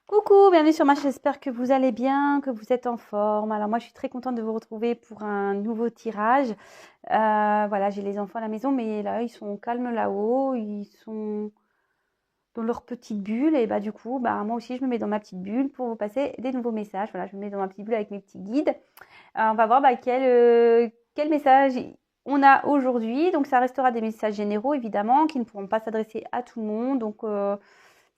Coucou, bienvenue sur ma chaîne, j'espère que vous allez bien, que vous êtes en forme. Alors moi je suis très contente de vous retrouver pour un nouveau tirage. Voilà, j'ai les enfants à la maison, mais là ils sont calmes là-haut, ils sont dans leur petite bulle et du coup moi aussi je me mets dans ma petite bulle pour vous passer des nouveaux messages. Voilà, je me mets dans ma petite bulle avec mes petits guides. On va voir quel message on a aujourd'hui. Donc ça restera des messages généraux évidemment qui ne pourront pas s'adresser à tout le monde. Donc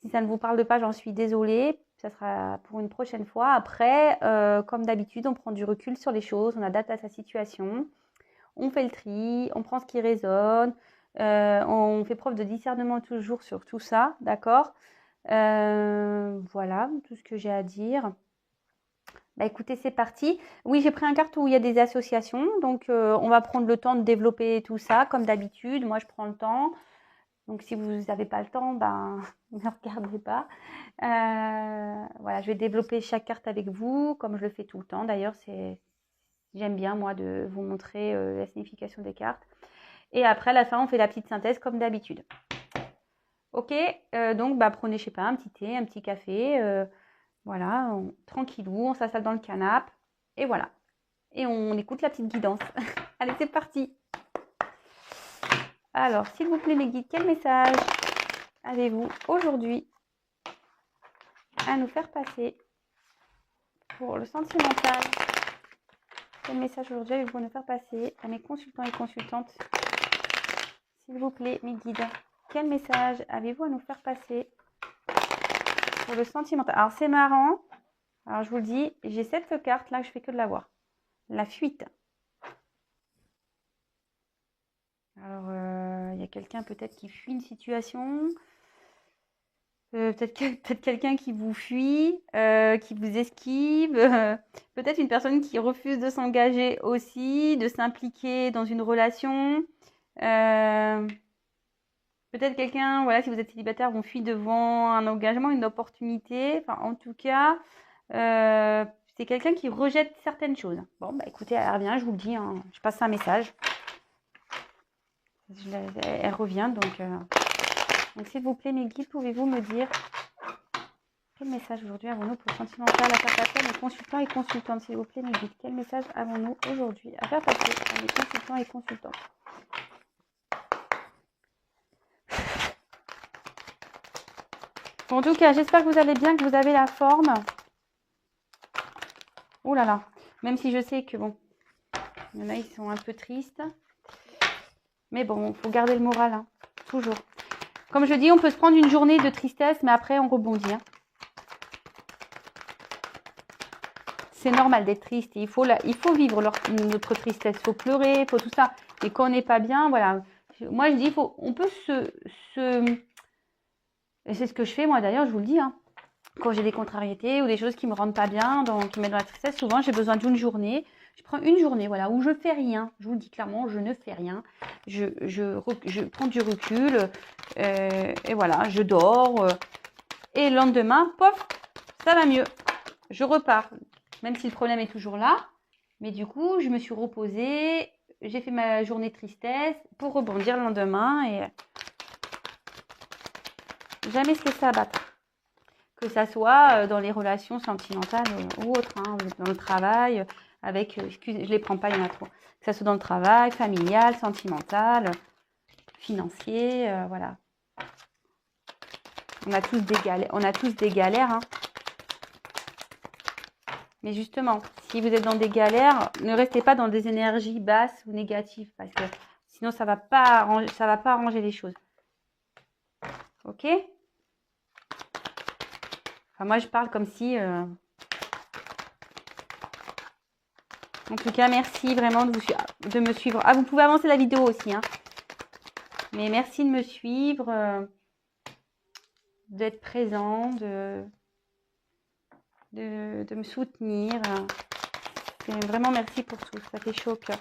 si ça ne vous parle pas, j'en suis désolée. Ça sera pour une prochaine fois. Après, comme d'habitude, on prend du recul sur les choses, on adapte à sa situation, on fait le tri, on prend ce qui résonne, on fait preuve de discernement toujours sur tout ça, d'accord. Voilà, tout ce que j'ai à dire. Écoutez, c'est parti. Oui, j'ai pris un carte où il y a des associations, donc on va prendre le temps de développer tout ça, comme d'habitude. Moi, je prends le temps. Donc, si vous n'avez pas le temps, ne regardez pas. Voilà, je vais développer chaque carte avec vous, comme je le fais tout le temps. D'ailleurs, j'aime bien, moi, de vous montrer la signification des cartes. Et après, à la fin, on fait la petite synthèse, comme d'habitude. Ok, donc, prenez, je sais pas, un petit thé, un petit café. Voilà, tranquillou, on s'installe dans le canapé. Et voilà. Et on écoute la petite guidance. Allez, c'est parti. Alors, s'il vous plaît, les guides, quel message avez-vous aujourd'hui à nous faire passer pour le sentimental? Quel message aujourd'hui avez-vous à nous faire passer à mes consultants et consultantes? S'il vous plaît, mes guides, quel message avez-vous à nous faire passer pour le sentimental? Alors, c'est marrant. Alors, je vous le dis, j'ai cette carte là que je fais que de la voir. La fuite. Alors, il y a quelqu'un peut-être qui fuit une situation. Peut-être quelqu'un qui vous fuit, qui vous esquive, peut-être une personne qui refuse de s'engager aussi, de s'impliquer dans une relation. Peut-être quelqu'un, voilà, si vous êtes célibataire, vous fuit devant un engagement, une opportunité. Enfin, en tout cas, c'est quelqu'un qui rejette certaines choses. Bon, écoutez, elle revient, je vous le dis, hein, je passe un message. Elle revient, donc s'il vous plaît, mes guides, pouvez-vous me dire quel message aujourd'hui avons-nous pour sentimental à faire passer à mes consultants et consultantes? S'il vous plaît, mes guides, quel message avons-nous aujourd'hui à faire passer à mes consultants et consultantes? Bon, en tout cas, j'espère que vous allez bien, que vous avez la forme. Oh là là, même si je sais que bon, il y en a, ils sont un peu tristes. Mais bon, il faut garder le moral, hein, toujours. Comme je dis, on peut se prendre une journée de tristesse, mais après, on rebondit. Hein. C'est normal d'être triste. Il faut vivre notre tristesse. Il faut pleurer, il faut tout ça. Et quand on n'est pas bien, voilà. Moi, je dis, on peut et c'est ce que je fais, moi, d'ailleurs, je vous le dis. Hein. Quand j'ai des contrariétés ou des choses qui me rendent pas bien, qui me mettent dans la tristesse, souvent, j'ai besoin d'une journée. Je prends une journée, voilà, où je fais rien. Je vous le dis clairement, je ne fais rien. Je prends du recul. Et voilà, je dors. Et le lendemain, pof, ça va mieux. Je repars. Même si le problème est toujours là. Mais du coup, je me suis reposée. J'ai fait ma journée de tristesse pour rebondir le lendemain. Et jamais se laisser abattre. Que ça soit dans les relations sentimentales ou autres. Hein, dans le travail, avec... excusez, je les prends pas, il y en a trop. Que ça soit dans le travail, familial, sentimental, financier, voilà. On a tous des galères. Hein. Mais justement, si vous êtes dans des galères, ne restez pas dans des énergies basses ou négatives parce que sinon ça va pas arranger les choses. Ok? Enfin, moi je parle comme si. En tout cas, merci vraiment de me suivre. Ah, vous pouvez avancer la vidéo aussi, hein. Mais merci de me suivre, d'être présent, de me soutenir. Vraiment merci pour tout. Ça fait chaud au cœur.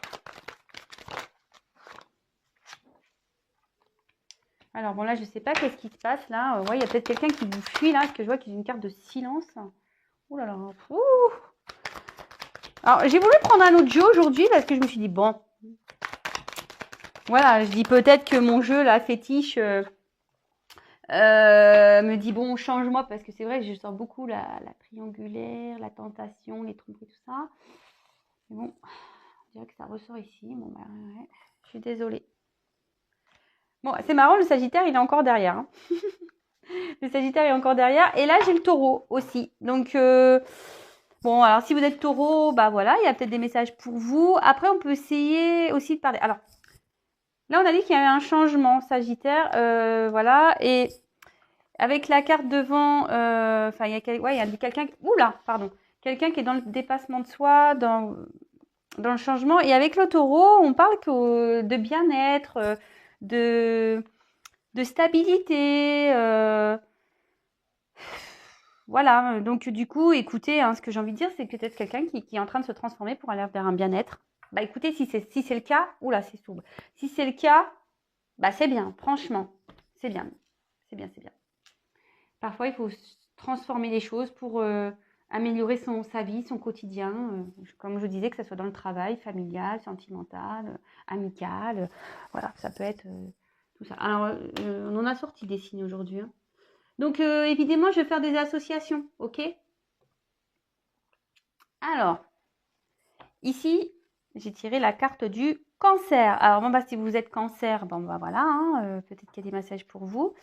Alors bon là je sais pas qu'est-ce qui se passe là. Ouais, il y a peut-être quelqu'un qui vous fuit là, parce que je vois qu'il y a une carte de silence. Ouh là là. Ouh. Alors j'ai voulu prendre un autre jeu aujourd'hui parce que je me suis dit bon. Voilà, je dis peut-être que mon jeu là fétiche me dit bon, change-moi parce que c'est vrai que je sens beaucoup la triangulaire, la tentation, les tromperies, tout ça. Mais bon, on dirait que ça ressort ici. Bon, bah ouais, je suis désolée. Bon, c'est marrant, le Sagittaire, il est encore derrière. Hein. Le Sagittaire est encore derrière. Et là, j'ai le Taureau aussi. Donc, bon, alors si vous êtes Taureau, bah voilà, il y a peut-être des messages pour vous. Après, on peut essayer aussi de parler. Alors, là, on a dit qu'il y avait un changement Sagittaire. Voilà. Et avec la carte devant, enfin, il y a quelqu'un. Oula, pardon. Quelqu'un qui est dans le dépassement de soi, dans le changement. Et avec le Taureau, on parle de bien-être, de stabilité. Voilà, donc du coup, écoutez, hein, ce que j'ai envie de dire, c'est peut-être quelqu'un qui est en train de se transformer pour aller vers un bien-être. Bah écoutez, si c'est le cas, oula, c'est souple. Si c'est le cas, bah c'est bien, franchement, c'est bien, c'est bien, c'est bien. Parfois, il faut transformer les choses pour améliorer sa vie, son quotidien. Comme je disais, que ce soit dans le travail, familial, sentimental, amical. Voilà, ça peut être tout ça. Alors, on en a sorti des signes aujourd'hui. Hein. Donc, évidemment, je vais faire des associations, ok? Alors, ici, j'ai tiré la carte du cancer. Alors, bon, bah, si vous êtes cancer, bon, bah, voilà, hein, peut-être qu'il y a des messages pour vous.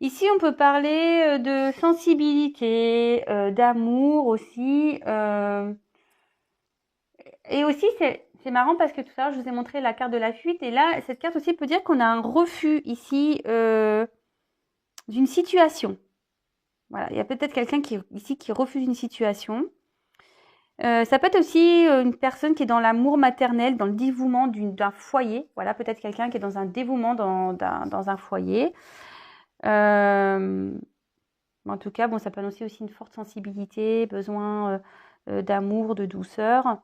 Ici, on peut parler de sensibilité, d'amour aussi. Et aussi, c'est marrant parce que tout à l'heure, je vous ai montré la carte de la fuite. Et là, cette carte aussi peut dire qu'on a un refus ici d'une situation. Voilà, il y a peut-être quelqu'un ici qui refuse une situation. Ça peut être aussi une personne qui est dans l'amour maternel, dans le dévouement d'un foyer. Voilà, peut-être quelqu'un qui est dans un dévouement dans un foyer. En tout cas, bon, ça peut annoncer aussi une forte sensibilité, besoin d'amour, de douceur.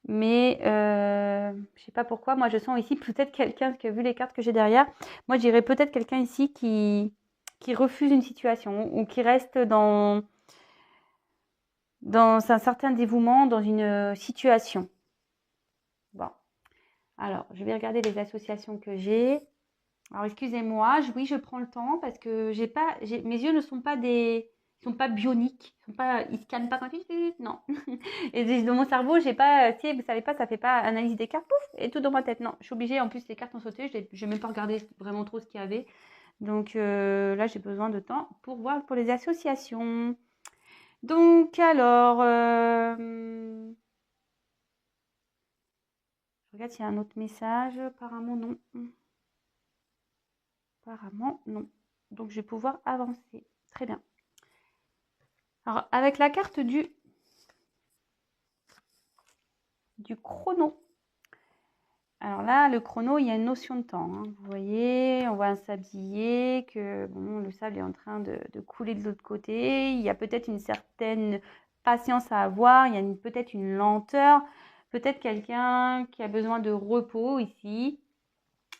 Mais je sais pas pourquoi, moi je sens ici peut-être quelqu'un, parce que vu les cartes que j'ai derrière, moi je dirais peut-être quelqu'un ici qui refuse une situation ou qui reste dans un certain dévouement dans une situation. Bon, alors je vais regarder les associations que j'ai. Alors excusez-moi, oui je prends le temps parce que mes yeux ne sont pas ils sont pas bioniques, ils scannent pas quand non. Et dans mon cerveau, j'ai pas, si vous savez pas, ça fait pas analyse des cartes, pouf, et tout dans ma tête. Non, je suis obligée. En plus, les cartes ont sauté, je n'ai même pas regardé vraiment trop ce qu'il y avait. Donc là, j'ai besoin de temps pour voir pour les associations. Donc alors, je regarde s'il y a un autre message. Apparemment non. Apparemment non. Donc je vais pouvoir avancer. Très bien. Alors avec la carte du chrono. Alors là, le chrono, il y a une notion de temps. Hein. Vous voyez, on voit un sablier, que bon, le sable est en train de couler de l'autre côté. Il y a peut-être une certaine patience à avoir, il y a peut-être une lenteur, peut-être quelqu'un qui a besoin de repos ici,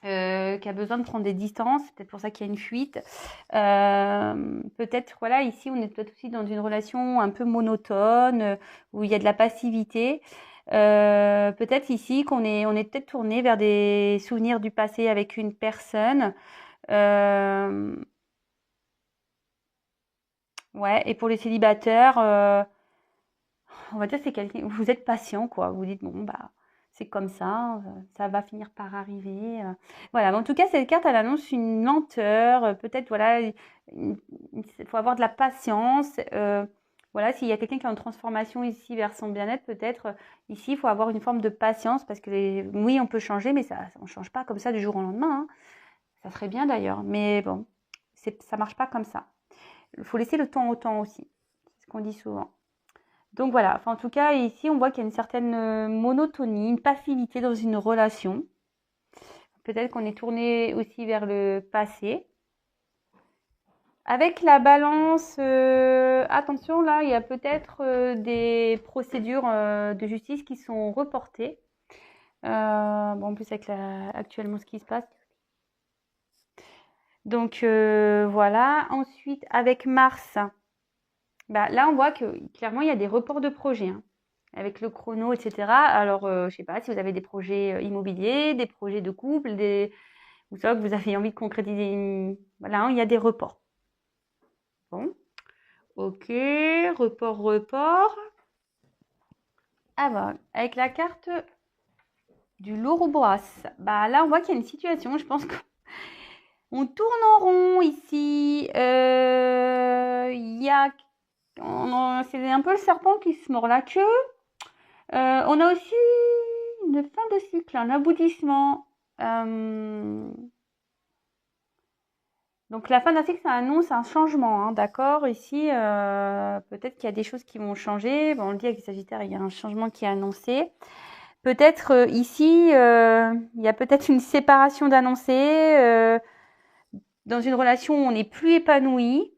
qui a besoin de prendre des distances, c'est peut-être pour ça qu'il y a une fuite. Peut-être, voilà, ici, on est peut-être aussi dans une relation un peu monotone, où il y a de la passivité. Peut-être ici qu'on on est peut-être tourné vers des souvenirs du passé avec une personne. Ouais, et pour les célibataires, on va dire c'est quelqu'un, vous êtes patient, quoi. Vous dites, bon, bah, c'est comme ça va finir par arriver. Voilà, en tout cas, cette carte, elle annonce une lenteur, peut-être, voilà, il faut avoir de la patience. Voilà, s'il y a quelqu'un qui est en transformation ici vers son bien-être, peut-être ici, il faut avoir une forme de patience parce que oui, on peut changer, mais on ne change pas comme ça du jour au lendemain. Hein. Ça serait bien d'ailleurs, mais bon, ça marche pas comme ça. Il faut laisser le temps au temps aussi. C'est ce qu'on dit souvent. Donc voilà, enfin, en tout cas, ici, on voit qu'il y a une certaine monotonie, une passivité dans une relation. Peut-être qu'on est tourné aussi vers le passé. Avec la balance, attention, là, il y a peut-être des procédures de justice qui sont reportées. Bon, en plus, avec actuellement ce qui se passe. Donc voilà. Ensuite, avec Mars, bah, là, on voit que clairement, il y a des reports de projets. Hein, avec le chrono, etc. Alors, je ne sais pas si vous avez des projets immobiliers, des projets de couple, vous savez que vous avez envie de concrétiser. Voilà, hein, il y a des reports. Bon, ok, report. Ah bah, avec la carte du Louroboros, bah là on voit qu'il y a une situation, je pense qu'on tourne en rond ici. Il y a, c'est un peu le serpent qui se mord la queue. On a aussi une fin de cycle, un aboutissement. Donc la fin d'un cycle, ça annonce un changement, hein, d'accord? Ici, peut-être qu'il y a des choses qui vont changer. Bon, on le dit avec les Sagittaires, il y a un changement qui est annoncé. Peut-être ici, il y a peut-être une séparation d'annoncer. Dans une relation où on n'est plus épanoui.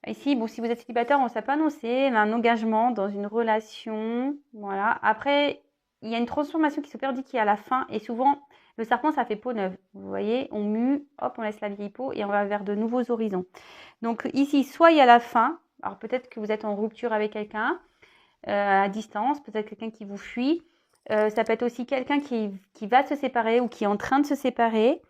Ici, bon, si vous êtes célibataire, on ne sait pas annoncer un engagement dans une relation. Voilà. Après, il y a une transformation qui s'opère, dit qu'il y a la fin. Et souvent, le serpent, ça fait peau neuve. Vous voyez, on mue, hop, on laisse la vieille peau et on va vers de nouveaux horizons. Donc ici, soit il y a la fin. Alors peut-être que vous êtes en rupture avec quelqu'un à distance, peut-être quelqu'un qui vous fuit. Ça peut être aussi quelqu'un qui va se séparer ou qui est en train de se séparer.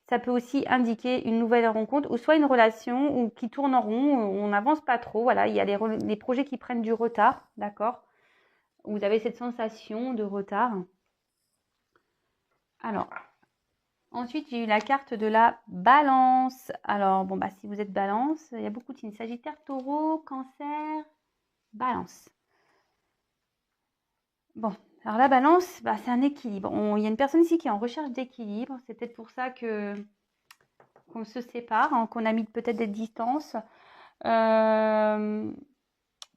Ça peut aussi indiquer une nouvelle rencontre ou soit une relation ou qui tourne en rond, on n'avance pas trop. Voilà, il y a les projets qui prennent du retard, d'accord? Vous avez cette sensation de retard. Alors, ensuite, j'ai eu la carte de la balance. Alors, bon, bah, si vous êtes balance, il y a beaucoup de signes. Sagittaire, taureau, cancer, balance. Bon, alors la balance, bah, c'est un équilibre. Il y a une personne ici qui est en recherche d'équilibre. C'est peut-être pour ça qu'on se sépare, hein, qu'on a mis peut-être des distances.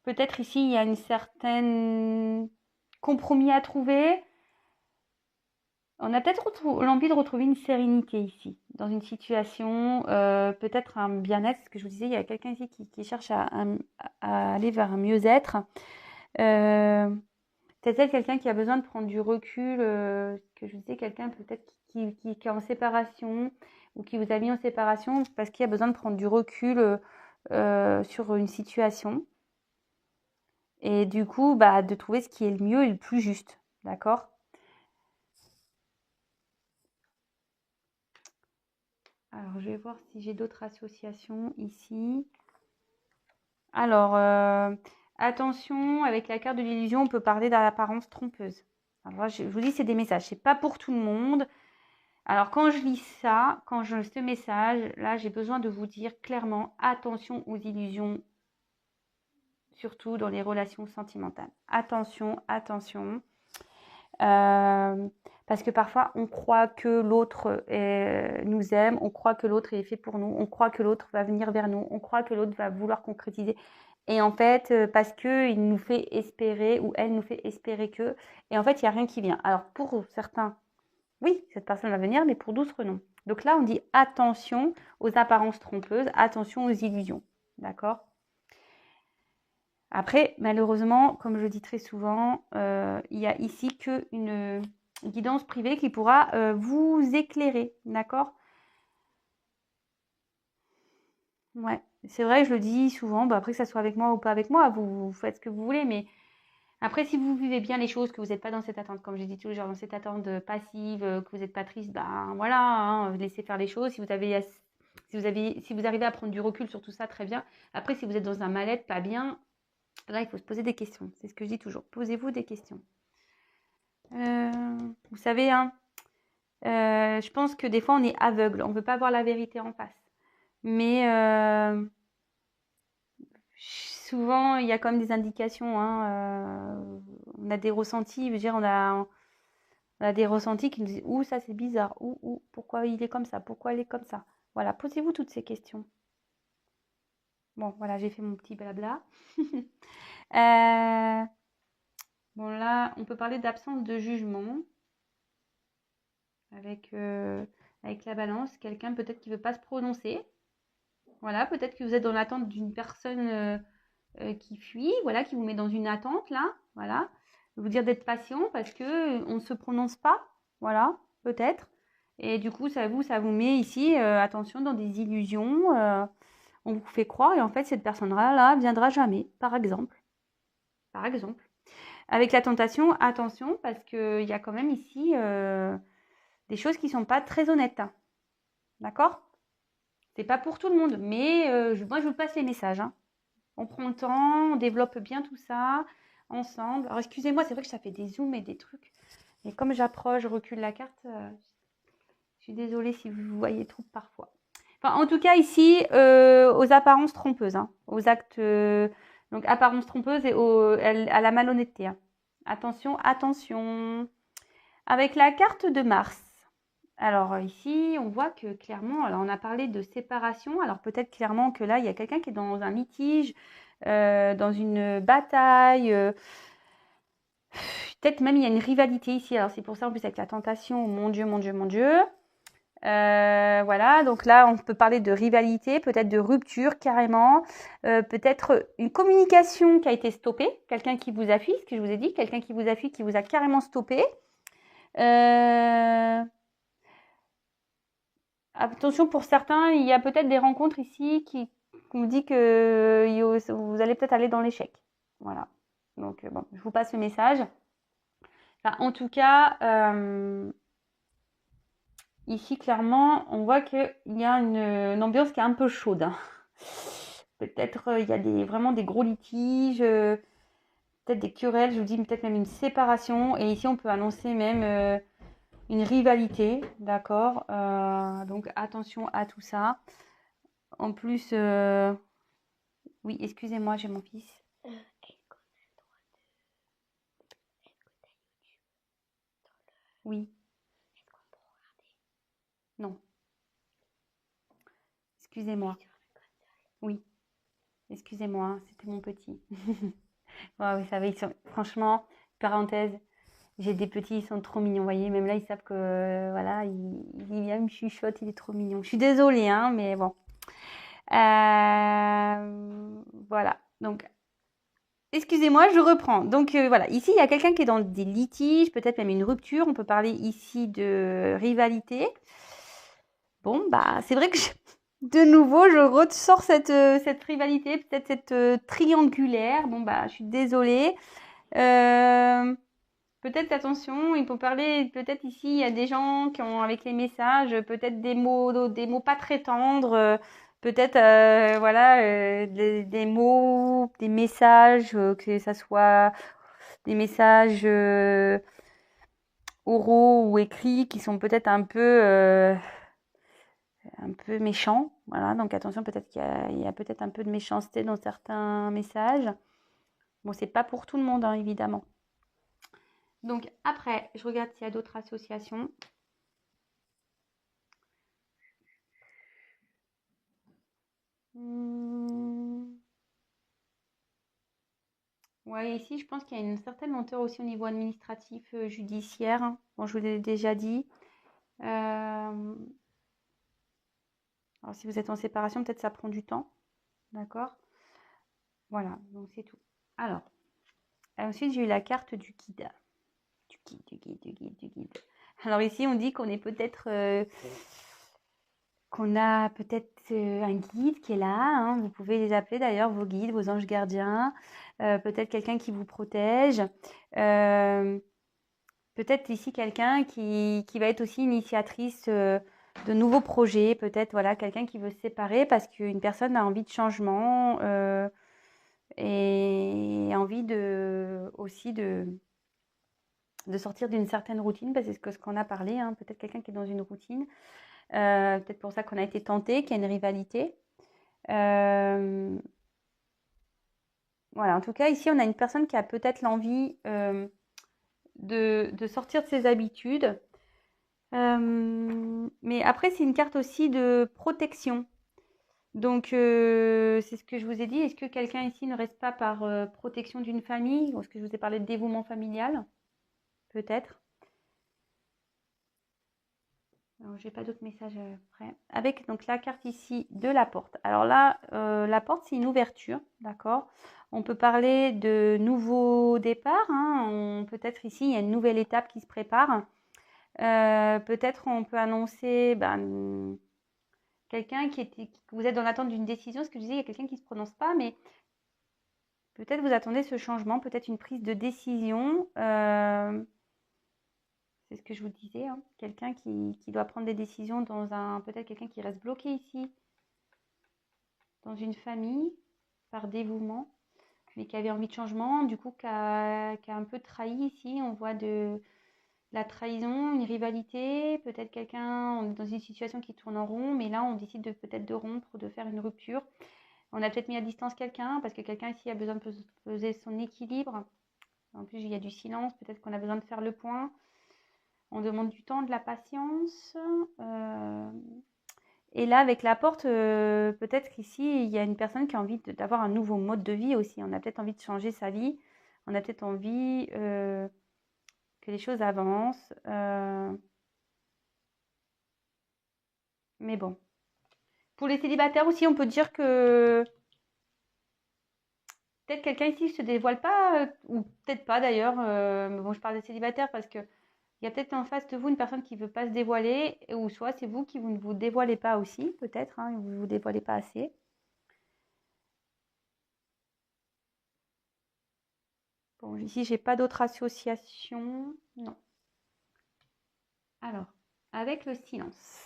Peut-être ici, il y a une certaine compromis à trouver. On a peut-être l'envie de retrouver une sérénité ici, dans une situation, peut-être un bien-être. Ce que je vous disais, il y a quelqu'un ici qui cherche à aller vers un mieux-être. C'est quelqu'un qui a besoin de prendre du recul, que je vous disais, quelqu'un peut-être qui est en séparation ou qui vous a mis en séparation parce qu'il a besoin de prendre du recul sur une situation. Et du coup, bah, de trouver ce qui est le mieux et le plus juste. D'accord? Alors, je vais voir si j'ai d'autres associations ici. Alors, attention, avec la carte de l'illusion, on peut parler d'apparence trompeuse. Alors, je vous dis, c'est des messages. C'est pas pour tout le monde. Alors, quand je lis ça, ce message, là, j'ai besoin de vous dire clairement, attention aux illusions, surtout dans les relations sentimentales. Attention, attention. Parce que parfois, on croit que l'autre nous aime, on croit que l'autre est fait pour nous, on croit que l'autre va venir vers nous, on croit que l'autre va vouloir concrétiser. Et en fait, parce qu'il nous fait espérer ou elle nous fait espérer que, et en fait, il n'y a rien qui vient. Alors, pour certains, oui, cette personne va venir, mais pour d'autres, non. Donc là, on dit attention aux apparences trompeuses, attention aux illusions. D'accord? Après, malheureusement, comme je dis très souvent, il y a ici qu'une guidance privée qui pourra vous éclairer. D'accord? Ouais, c'est vrai, je le dis souvent. Bah, après, que ça soit avec moi ou pas avec moi, vous faites ce que vous voulez. Mais après, si vous vivez bien les choses, que vous n'êtes pas dans cette attente, comme j'ai dit toujours, dans cette attente passive, que vous n'êtes pas triste, ben voilà, hein, laissez faire les choses. Si vous arrivez à prendre du recul sur tout ça, très bien. Après, si vous êtes dans un mal-être, pas bien, là, il faut se poser des questions. C'est ce que je dis toujours. Posez-vous des questions. Vous savez, hein, je pense que des fois, on est aveugle. On ne veut pas voir la vérité en face. Mais souvent, il y a quand même des indications. Hein, on a des ressentis. Je veux dire, on a des ressentis qui nous disent ouh, ça c'est bizarre, ouh, pourquoi il est comme ça, pourquoi il est comme ça. Voilà, posez-vous toutes ces questions. Bon, voilà, j'ai fait mon petit blabla. Bon, là, on peut parler d'absence de jugement avec la balance. Quelqu'un peut-être qui ne veut pas se prononcer. Voilà, peut-être que vous êtes dans l'attente d'une personne qui fuit, voilà, qui vous met dans une attente, là. Voilà. Vous dire d'être patient parce qu'on ne se prononce pas. Voilà, peut-être. Et du coup, ça vous met ici, attention, dans des illusions. On vous fait croire et en fait, cette personne-là viendra jamais, par exemple. Par exemple. Avec la tentation, attention, parce qu'il y a quand même ici des choses qui ne sont pas très honnêtes. D'accord? C'est pas pour tout le monde, mais moi, je vous passe les messages, hein. On prend le temps, on développe bien tout ça ensemble. Alors, excusez-moi, c'est vrai que ça fait des zooms et des trucs. Mais comme j'approche, je recule la carte, je suis désolée si vous voyez trop parfois. Enfin, en tout cas, ici, aux apparences trompeuses, hein, aux actes, donc apparences trompeuses et à la malhonnêteté, hein. Attention, attention. Avec la carte de Mars. Alors ici, on voit que clairement, alors on a parlé de séparation. Alors peut-être clairement que là, il y a quelqu'un qui est dans un litige, dans une bataille. Peut-être même il y a une rivalité ici. Alors c'est pour ça en plus avec la tentation. Oh, mon Dieu, mon Dieu, mon Dieu. Voilà, donc là, on peut parler de rivalité, peut-être de rupture carrément, peut-être une communication qui a été stoppée, quelqu'un qui vous a fui, ce que je vous ai dit, quelqu'un qui vous a fui, qui vous a carrément stoppé. Attention pour certains, il y a peut-être des rencontres ici qui vous dit que vous allez peut-être aller dans l'échec. Voilà. Donc bon, je vous passe le message. Enfin, en tout cas, ici clairement, on voit qu'il y a une ambiance qui est un peu chaude, hein. Peut-être il y a vraiment des gros litiges, peut-être des querelles, je vous dis peut-être même une séparation. Et ici, on peut annoncer même une rivalité, d'accord. Donc attention à tout ça. En plus, oui, excusez-moi, j'ai mon fils. Oui, non, excusez-moi. Oui, excusez-moi, hein, c'était mon petit. Ouais, vous savez, franchement, parenthèse, j'ai des petits, ils sont trop mignons, vous voyez, même là, ils savent que, voilà, il vient, il me chuchote, il est trop mignon. Je suis désolée, hein, mais bon. Voilà, donc, excusez-moi, je reprends. Donc, voilà, ici, il y a quelqu'un qui est dans des litiges, peut-être même une rupture, on peut parler ici de rivalité. Bon, bah, c'est vrai que de nouveau, je ressors cette rivalité, peut-être cette triangulaire. Bon, bah, je suis désolée. Peut-être, attention, il faut parler, peut-être ici, il y a des gens qui ont, avec les messages, peut-être des mots pas très tendres, peut-être, voilà, des mots, des messages, que ça soit des messages oraux ou écrits qui sont peut-être un peu méchants. Voilà, donc attention, peut-être qu'il y a peut-être un peu de méchanceté dans certains messages. Bon, c'est pas pour tout le monde, hein, évidemment. Donc après, je regarde s'il y a d'autres associations. Ouais, ici, je pense qu'il y a une certaine lenteur aussi au niveau administratif, judiciaire. Bon, je vous l'ai déjà dit. Alors, si vous êtes en séparation, peut-être ça prend du temps. D'accord? Voilà, donc c'est tout. Alors, ensuite, j'ai eu la carte du guide. Du guide. Alors ici, on dit qu'on est peut-être... qu'on a peut-être un guide qui est là, hein. Vous pouvez les appeler d'ailleurs, vos guides, vos anges gardiens, peut-être quelqu'un qui vous protège, peut-être ici quelqu'un qui va être aussi initiatrice de nouveaux projets, peut-être voilà, quelqu'un qui veut se séparer parce qu'une personne a envie de changement et envie aussi de sortir d'une certaine routine, parce que c'est ce qu'on a parlé, hein, peut-être quelqu'un qui est dans une routine. Peut-être pour ça qu'on a été tenté, qu'il y a une rivalité. Voilà, en tout cas, ici, on a une personne qui a peut-être l'envie de sortir de ses habitudes. Mais après, c'est une carte aussi de protection. Donc, c'est ce que je vous ai dit. Est-ce que quelqu'un ici ne reste pas par protection d'une famille? Ou est-ce que je vous ai parlé de dévouement familial? Peut-être. Alors, j'ai pas d'autres messages après. Avec donc la carte ici de la porte. Alors là, la porte, c'est une ouverture, d'accord? On peut parler de nouveaux départs, hein. Peut-être ici, il y a une nouvelle étape qui se prépare. Peut-être on peut annoncer quelqu'un que vous êtes dans l'attente d'une décision. Ce que je disais, il y a quelqu'un qui ne se prononce pas, mais peut-être vous attendez ce changement, peut-être une prise de décision. C'est ce que je vous disais, hein. Quelqu'un qui doit prendre des décisions peut-être quelqu'un qui reste bloqué ici dans une famille par dévouement, mais qui avait envie de changement, du coup qui a un peu trahi ici. On voit de la trahison, une rivalité, peut-être quelqu'un, on est dans une situation qui tourne en rond, mais là on décide de peut-être de rompre, de faire une rupture. On a peut-être mis à distance quelqu'un, parce que quelqu'un ici a besoin de peser son équilibre. En plus, il y a du silence, peut-être qu'on a besoin de faire le point. On demande du temps, de la patience. Et là, avec la porte, peut-être qu'ici, il y a une personne qui a envie d'avoir un nouveau mode de vie aussi. On a peut-être envie de changer sa vie. On a peut-être envie que les choses avancent. Mais bon. Pour les célibataires aussi, on peut dire que peut-être quelqu'un ici ne se dévoile pas, ou peut-être pas d'ailleurs. Mais bon, je parle des célibataires parce que il y a peut-être en face de vous une personne qui ne veut pas se dévoiler, ou soit c'est vous qui vous ne vous dévoilez pas aussi, peut-être, hein, vous ne vous dévoilez pas assez. Bon, ici, j'ai pas d'autres associations. Non. Alors, avec le silence.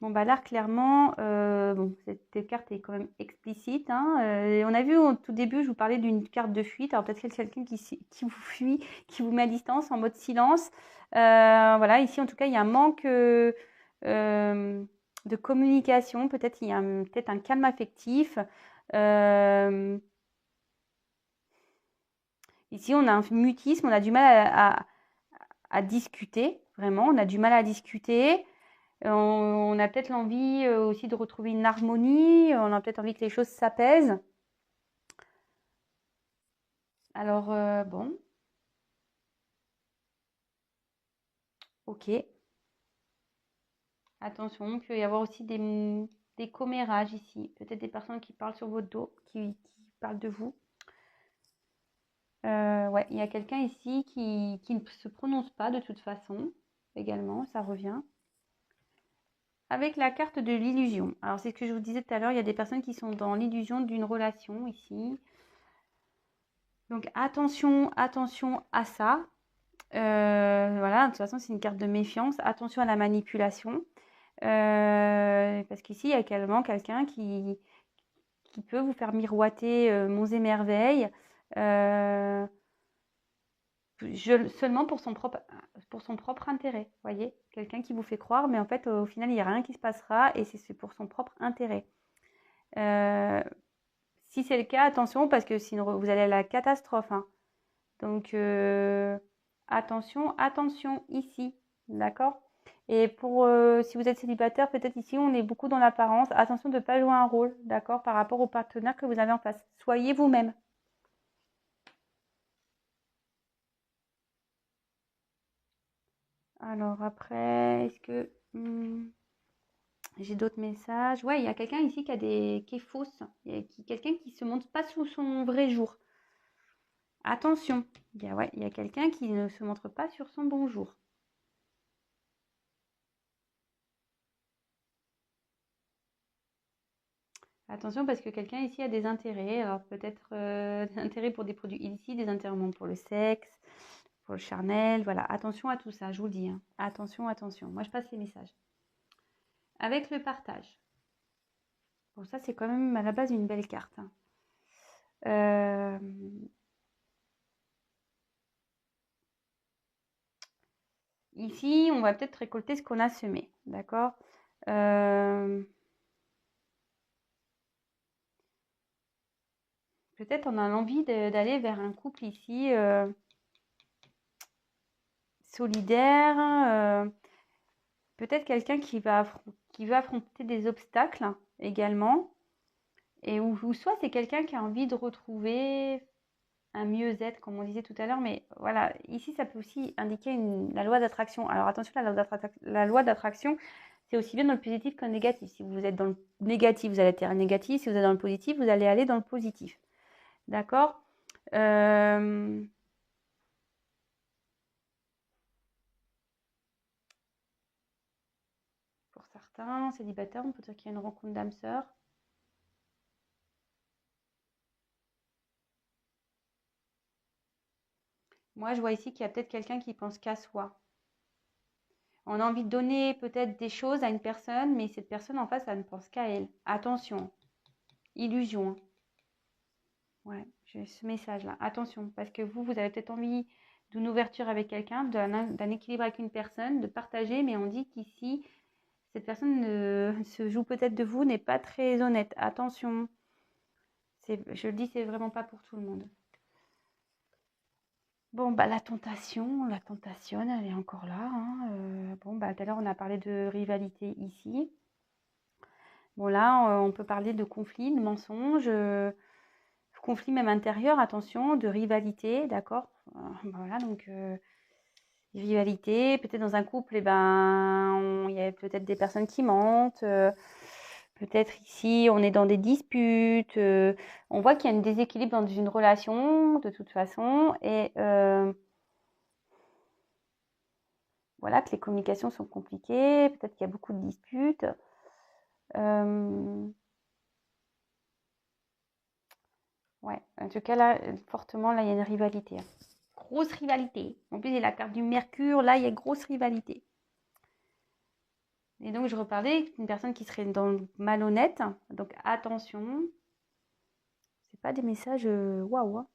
Bon, bah là, clairement, bon, cette carte est quand même explicite, hein. On a vu au tout début, je vous parlais d'une carte de fuite. Alors, peut-être qu'il y a quelqu'un qui vous fuit, qui vous met à distance en mode silence. Voilà, ici, en tout cas, il y a un manque de communication. Peut-être il y a peut-être un calme affectif. Ici, on a un mutisme, on a du mal à discuter, vraiment, on a du mal à discuter. On a peut-être l'envie aussi de retrouver une harmonie, on a peut-être envie que les choses s'apaisent. Alors, bon, ok. Attention, il peut y avoir aussi des commérages ici. Peut-être des personnes qui parlent sur votre dos, qui parlent de vous. Ouais, il y a quelqu'un ici qui ne se prononce pas de toute façon, également, ça revient. Avec la carte de l'illusion. Alors, c'est ce que je vous disais tout à l'heure, il y a des personnes qui sont dans l'illusion d'une relation ici. Donc, attention, attention à ça. Voilà, de toute façon, c'est une carte de méfiance. Attention à la manipulation. Parce qu'ici, il y a également quelqu'un qui peut vous faire miroiter monts et merveilles. Seulement pour son propre intérêt, voyez, quelqu'un qui vous fait croire, mais en fait, au final, il n'y a rien qui se passera et c'est pour son propre intérêt. Si c'est le cas, attention, parce que sinon, vous allez à la catastrophe, hein. Donc, attention, attention ici, d'accord? Et pour si vous êtes célibataire, peut-être ici, on est beaucoup dans l'apparence. Attention de ne pas jouer un rôle, d'accord, par rapport au partenaire que vous avez en face. Soyez vous-même. Alors après, est-ce que j'ai d'autres messages? Ouais, il y a quelqu'un ici qui est fausse. Il y a quelqu'un qui se montre pas sous son vrai jour. Attention, ouais, il y a quelqu'un qui ne se montre pas sur son bon jour. Attention parce que quelqu'un ici a des intérêts. Alors peut-être des intérêts pour des produits illicits, des intérêts pour le sexe, pour le charnel. Voilà, attention à tout ça, je vous le dis, hein. Attention, attention. Moi, je passe les messages. Avec le partage. Bon, ça, c'est quand même à la base une belle carte, hein. Ici, on va peut-être récolter ce qu'on a semé, d'accord? Peut-être on a l'envie d'aller vers un couple ici solidaire, peut-être quelqu'un qui va affronter des obstacles également, et ou soit c'est quelqu'un qui a envie de retrouver un mieux-être, comme on disait tout à l'heure, mais voilà, ici ça peut aussi indiquer la loi d'attraction. Alors attention, la loi d'attraction, c'est aussi bien dans le positif que le négatif. Si vous êtes dans le négatif, vous allez atterrir le négatif. Si vous êtes dans le positif, vous allez aller dans le positif. D'accord? Pour certains célibataires, on peut dire qu'il y a une rencontre d'âme sœur. Moi, je vois ici qu'il y a peut-être quelqu'un qui pense qu'à soi. On a envie de donner peut-être des choses à une personne, mais cette personne en face, elle ne pense qu'à elle. Attention. illusion. Hein. Ouais, j'ai ce message-là. Attention, parce que vous avez peut-être envie d'une ouverture avec quelqu'un, d'un équilibre avec une personne, de partager, mais on dit qu'ici, cette personne se joue peut-être de vous, n'est pas très honnête. Attention, je le dis, c'est vraiment pas pour tout le monde. Bon, bah la tentation, elle est encore là. Hein. Bon, bah tout à l'heure, on a parlé de rivalité ici. Bon, là, on peut parler de conflit, de mensonge, conflit même intérieur, attention, de rivalité, d'accord? Voilà, donc rivalité, peut-être dans un couple, eh ben, il y a peut-être des personnes qui mentent. Peut-être ici, on est dans des disputes. On voit qu'il y a un déséquilibre dans une relation, de toute façon. Et voilà, que les communications sont compliquées. Peut-être qu'il y a beaucoup de disputes. Ouais, en tout cas, là, fortement, là, il y a une rivalité. Hein. Grosse rivalité. En plus, il y a la carte du Mercure. Là, il y a grosse rivalité. Et donc, je reparlais d'une personne qui serait dans le malhonnête. Donc, attention. C'est pas des messages waouh. Hein.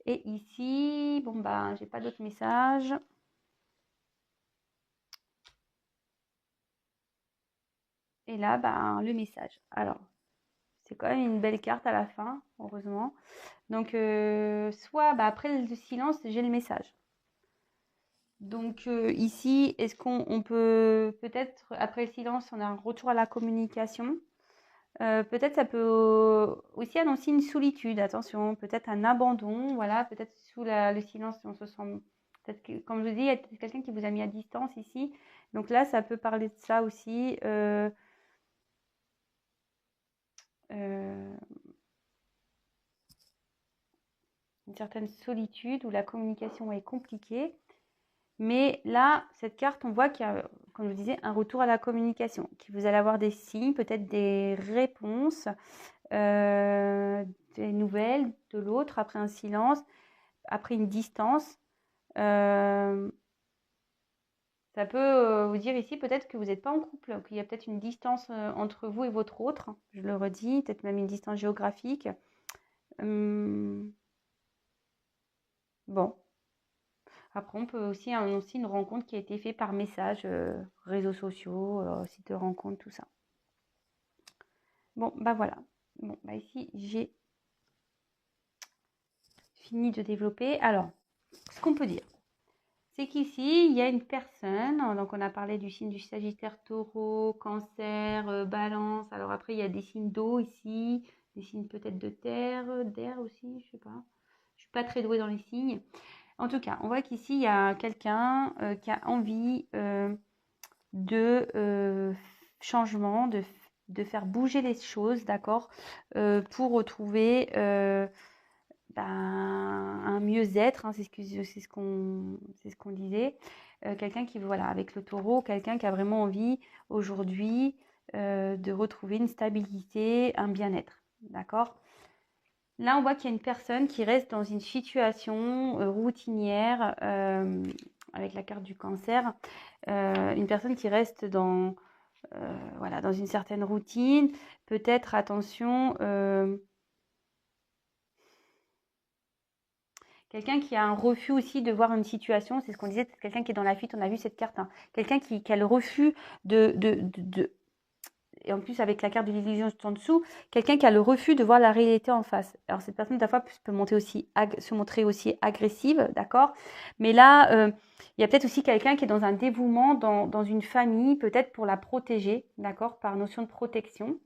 Et ici, bon, bah, j'ai pas d'autres messages. Et là, bah, le message. Alors, c'est quand même une belle carte à la fin, heureusement. Donc, soit bah, après le silence, j'ai le message. Donc ici, est-ce qu'on peut peut-être, après le silence, on a un retour à la communication. Peut-être ça peut aussi annoncer une solitude, attention, peut-être un abandon, voilà, peut-être sous le silence, on se sent, peut-être que, comme je vous dis, il y a peut-être quelqu'un qui vous a mis à distance ici. Donc là, ça peut parler de ça aussi. Une certaine solitude où la communication est compliquée. Mais là, cette carte, on voit qu'il y a, comme je vous disais, un retour à la communication, que vous allez avoir des signes, peut-être des réponses, des nouvelles de l'autre après un silence, après une distance. Ça peut vous dire ici peut-être que vous n'êtes pas en couple, qu'il y a peut-être une distance entre vous et votre autre, je le redis, peut-être même une distance géographique. Bon. Après, on peut aussi annoncer une rencontre qui a été faite par message, réseaux sociaux, sites de rencontre, tout ça. Bon, bah voilà. Bon, bah ici, j'ai fini de développer. Alors, ce qu'on peut dire, c'est qu'ici, il y a une personne, donc on a parlé du signe du Sagittaire, Taureau, Cancer, Balance. Alors après, il y a des signes d'eau ici, des signes peut-être de terre, d'air aussi, je sais pas. Je suis pas très douée dans les signes. En tout cas, on voit qu'ici, il y a quelqu'un qui a envie de changement, de faire bouger les choses, d'accord, pour retrouver ben, un mieux-être, hein, c'est ce qu'on disait. Quelqu'un qui, voilà, avec le taureau, quelqu'un qui a vraiment envie aujourd'hui de retrouver une stabilité, un bien-être, d'accord. Là, on voit qu'il y a une personne qui reste dans une situation routinière avec la carte du cancer. Une personne qui reste dans, voilà, dans une certaine routine. Peut-être, attention, quelqu'un qui a un refus aussi de voir une situation. C'est ce qu'on disait, quelqu'un qui est dans la fuite. On a vu cette carte. Hein. Quelqu'un qui a le refus de et en plus avec la carte de l'illusion juste en dessous, quelqu'un qui a le refus de voir la réalité en face. Alors cette personne, parfois, peut se montrer aussi agressive, d'accord. Mais là, il y a peut-être aussi quelqu'un qui est dans un dévouement, dans une famille, peut-être pour la protéger, d'accord, par notion de protection.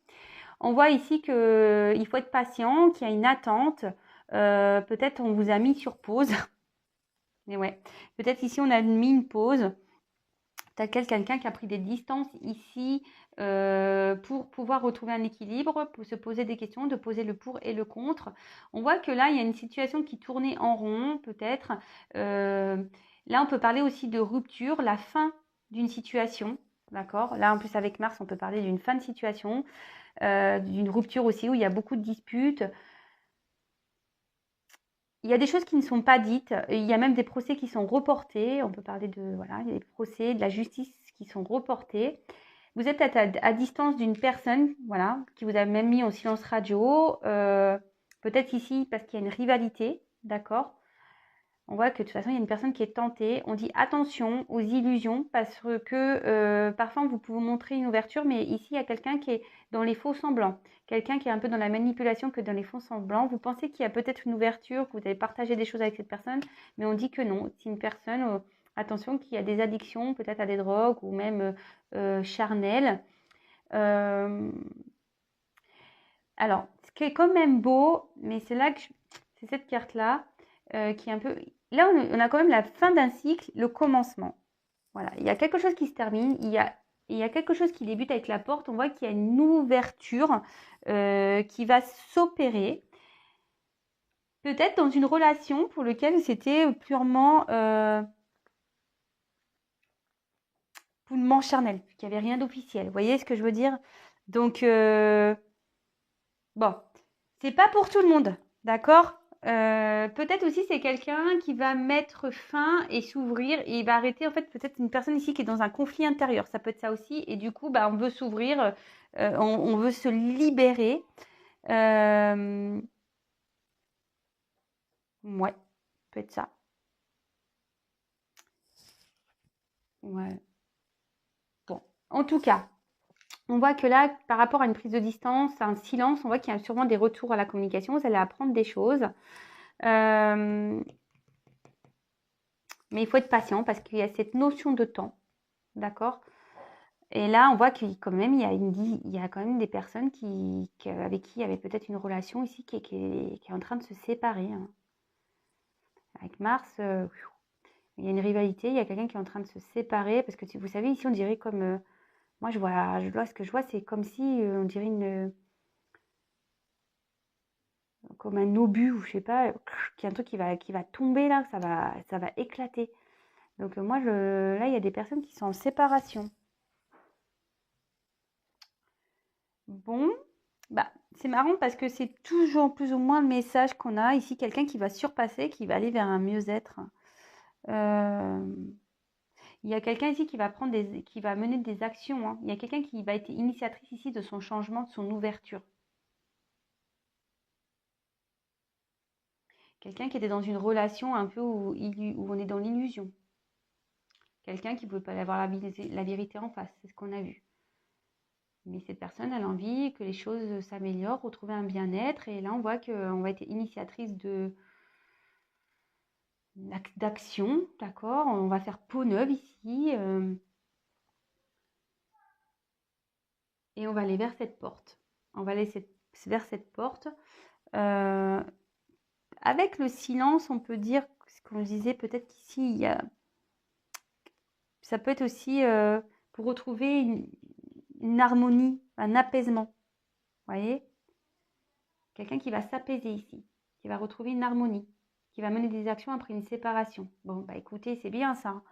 On voit ici qu'il faut être patient, qu'il y a une attente. Peut-être on vous a mis sur pause. Mais ouais, peut-être ici on a mis une pause. Tel quel quelqu'un qui a pris des distances ici pour pouvoir retrouver un équilibre, pour se poser des questions, de poser le pour et le contre. On voit que là, il y a une situation qui tournait en rond, peut-être. Là, on peut parler aussi de rupture, la fin d'une situation. D'accord. Là, en plus, avec Mars, on peut parler d'une fin de situation, d'une rupture aussi où il y a beaucoup de disputes. Il y a des choses qui ne sont pas dites. Il y a même des procès qui sont reportés. On peut parler de, voilà, il y a des procès, de la justice qui sont reportés. vous êtes peut-être à distance d'une personne, voilà, qui vous a même mis en silence radio. Peut-être ici parce qu'il y a une rivalité, d'accord? On voit que de toute façon, il y a une personne qui est tentée. On dit attention aux illusions parce que parfois, vous pouvez montrer une ouverture, mais ici, il y a quelqu'un qui est dans les faux semblants. Quelqu'un qui est un peu dans la manipulation que dans les faux semblants. Vous pensez qu'il y a peut-être une ouverture, que vous avez partagé des choses avec cette personne, mais on dit que non. C'est une personne, attention, qui a des addictions, peut-être à des drogues ou même charnelles. Euh, alors, ce qui est quand même beau, mais c'est là que c'est cette carte-là qui est un peu. Là, on a quand même la fin d'un cycle, le commencement. Voilà, il y a quelque chose qui se termine, il y a quelque chose qui débute avec la porte. On voit qu'il y a une ouverture qui va s'opérer. Peut-être dans une relation pour laquelle c'était purement charnel, qu'il n'y avait rien d'officiel. Vous voyez ce que je veux dire? Donc, bon, c'est pas pour tout le monde, d'accord? Peut-être aussi c'est quelqu'un qui va mettre fin et s'ouvrir et il va arrêter. En fait, peut-être une personne ici qui est dans un conflit intérieur. Ça peut être ça aussi. Et du coup, bah, on veut s'ouvrir, on veut se libérer. Ouais, peut être ça. Ouais. Bon, en tout cas, on voit que là, par rapport à une prise de distance, à un silence, on voit qu'il y a sûrement des retours à la communication. Vous allez apprendre des choses. Euh, mais il faut être patient parce qu'il y a cette notion de temps. D'accord? Et là, on voit qu'il quand même, il y a quand même des personnes avec qui il y avait peut-être une relation ici qui est en train de se séparer, hein. Avec Mars, il y a une rivalité, il y a quelqu'un qui est en train de se séparer parce que vous savez, ici, on dirait comme. Moi, ce que je vois, c'est comme si on dirait comme un obus ou je sais pas, qu'il y a un truc qui va tomber là, ça va éclater. Donc, moi, là, il y a des personnes qui sont en séparation. Bon, bah, c'est marrant parce que c'est toujours plus ou moins le message qu'on a ici, quelqu'un qui va surpasser, qui va aller vers un mieux-être. Euh, il y a quelqu'un ici qui va mener des actions, hein. Il y a quelqu'un qui va être initiatrice ici de son changement, de son ouverture. Quelqu'un qui était dans une relation un peu où on est dans l'illusion. Quelqu'un qui ne pouvait pas avoir la vérité en face, c'est ce qu'on a vu. Mais cette personne, elle a envie que les choses s'améliorent, retrouver un bien-être. Et là, on voit qu'on va être initiatrice d'action, d'accord? On va faire peau neuve ici. Et on va aller vers cette porte. On va aller vers cette porte. Euh, avec le silence, on peut dire, ce qu'on disait, peut-être qu'ici, ça peut être aussi pour retrouver une harmonie, un apaisement. Vous voyez? Quelqu'un qui va s'apaiser ici, qui va retrouver une harmonie, qui va mener des actions après une séparation. Bon, bah écoutez, c'est bien ça, hein.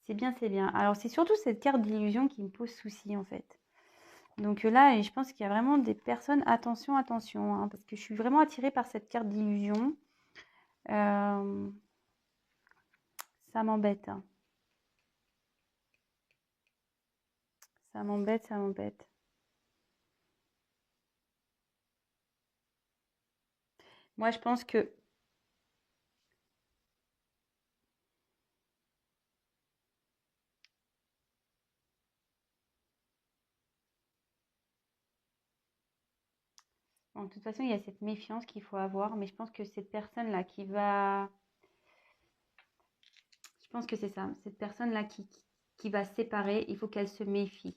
C'est bien, c'est bien. Alors, c'est surtout cette carte d'illusion qui me pose souci, en fait. Donc là, je pense qu'il y a vraiment des personnes, attention, attention, hein, parce que je suis vraiment attirée par cette carte d'illusion. Ça m'embête, hein. Ça m'embête, ça m'embête. Moi, je pense que bon, de toute façon, il y a cette méfiance qu'il faut avoir, mais je pense que cette personne-là qui va... Je pense que c'est ça, cette personne-là qui va se séparer, il faut qu'elle se méfie.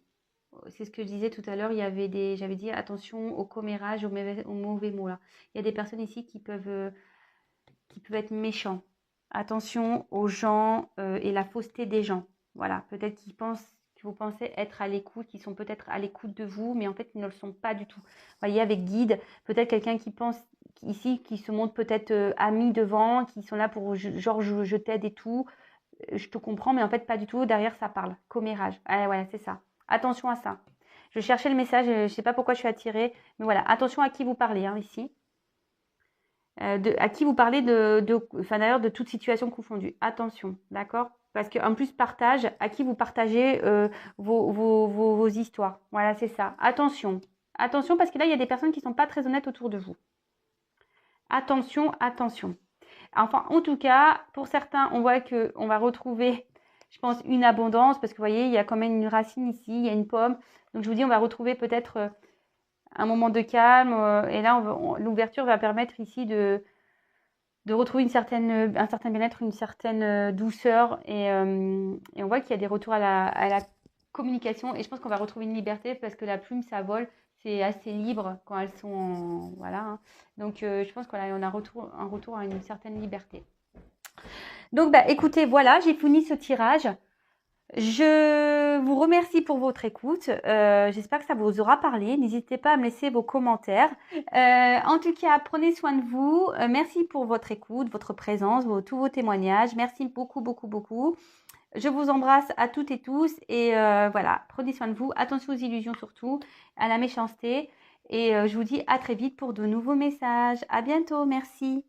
C'est ce que je disais tout à l'heure, j'avais dit attention au commérage, aux mauvais mots là. Il y a des personnes ici qui peuvent être méchants. Attention aux gens et la fausseté des gens. Voilà, peut-être que vous pensez être à l'écoute, qu'ils sont peut-être à l'écoute de vous, mais en fait, ils ne le sont pas du tout. Vous voyez, avec guide, peut-être quelqu'un qui pense ici, qui se montre peut-être ami devant, qui sont là pour genre je t'aide et tout. Je te comprends, mais en fait, pas du tout. Derrière, ça parle. Commérage. Ah, voilà, c'est ça. Attention à ça. Je cherchais le message, je ne sais pas pourquoi je suis attirée, mais voilà, attention à qui vous parlez, hein, ici. À qui vous parlez enfin, d'ailleurs, de toute situation confondue. Attention, d'accord? Parce qu'en plus, partage, à qui vous partagez vos histoires. Voilà, c'est ça. Attention. Attention, parce que là, il y a des personnes qui ne sont pas très honnêtes autour de vous. Attention, attention. Enfin, en tout cas, pour certains, on voit qu'on va retrouver, je pense, une abondance, parce que vous voyez, il y a quand même une racine ici, il y a une pomme. Donc, je vous dis, on va retrouver peut-être un moment de calme. Et là, l'ouverture va permettre ici de retrouver un certain bien-être, une certaine douceur. Et on voit qu'il y a des retours à la communication. Et je pense qu'on va retrouver une liberté parce que la plume, ça vole. C'est assez libre quand elles sont voilà. Hein. Donc, je pense qu'on a un retour à une certaine liberté. Donc, bah, écoutez, voilà, j'ai fini ce tirage. Je vous remercie pour votre écoute. J'espère que ça vous aura parlé. N'hésitez pas à me laisser vos commentaires. En tout cas, prenez soin de vous. Merci pour votre écoute, votre présence, tous vos témoignages. Merci beaucoup, beaucoup, beaucoup. Je vous embrasse à toutes et tous. Et voilà, prenez soin de vous. Attention aux illusions surtout, à la méchanceté. Et je vous dis à très vite pour de nouveaux messages. À bientôt. Merci.